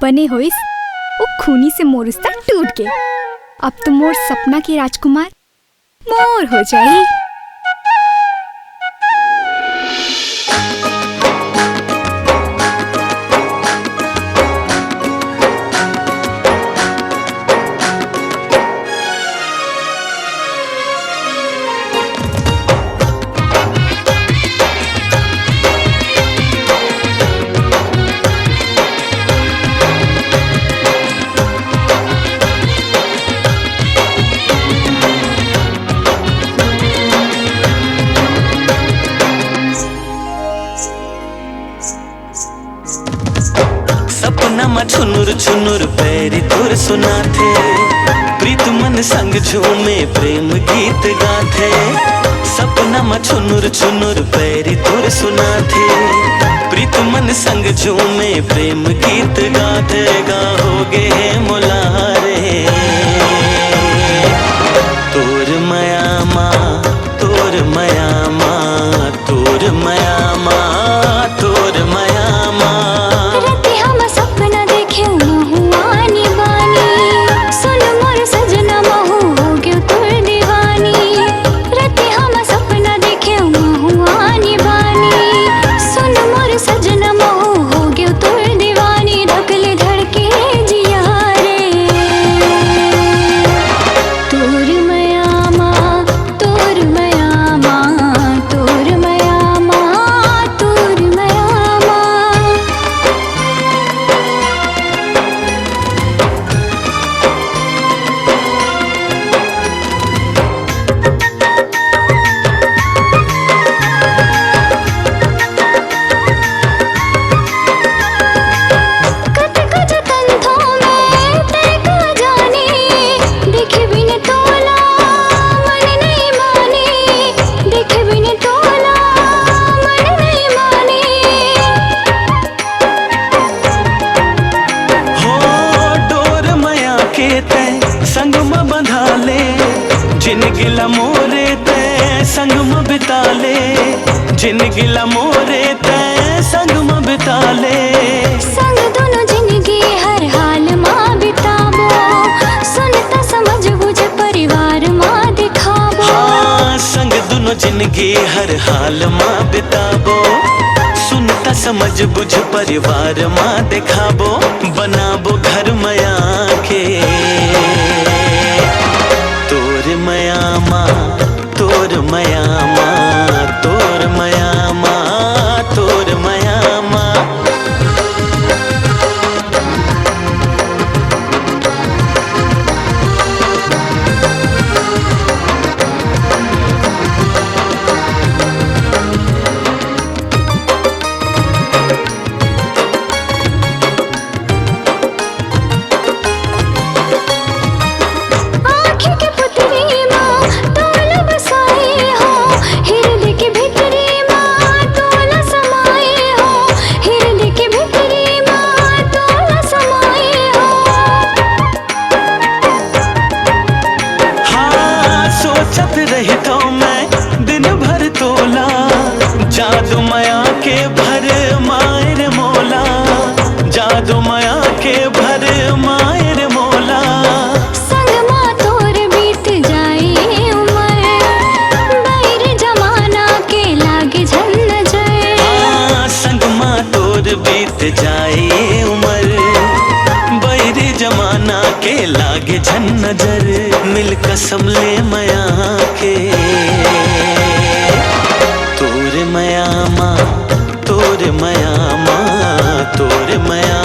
बने होइस वो खूनी से मोर रिश्ता टूट के। अब तो मोर सपना के राजकुमार मोर हो जाई। सपना में छुनुर छुनुर पैरी तुर सुनाथे, प्रीत मन संग झूमे प्रेम गीत गाथे। सपना में छुनुर छुनुर पैरी तुर सुनाथे, प्रीत मन संग झूमे प्रेम गीत गाथे। गाओगे मुलारे तोर मया माँ, तोर मया माँ, तोर मया माँ, तोर मया माँ। संग में बंधा ले जिंदगी मोरे ते संग में बिता ले, जिंदगी मोरे ते संग में बिता ले। संग दोनों जिंदगी हर हाल माँ बिताबो, सुनता समझ बुझ परिवार माँ दिखाबो। हाँ, संग दोनों जिंदगी हर हाल माँ बिताबो, सुनता समझ बुझ परिवार माँ दिखाबो। बनाबो घर मया के तोर मया माँ, तोर मया माँ, तोर मया माँ, तोर मया माँ। सोचत रहता मैं दिन भर तोला, जादू माया के भर मायर मोला, जादू माया के भर मायर मोला। संग माँ तोर बीत जाए उमर, बैर जमाना के लागे झन नजर। हाँ, संग माँ तोर बीत जाए उमर, बैर जमाना के लागे झन नजर। मिल कसम ले मया के तोर मया माँ, तोर मया माँ, तोर मया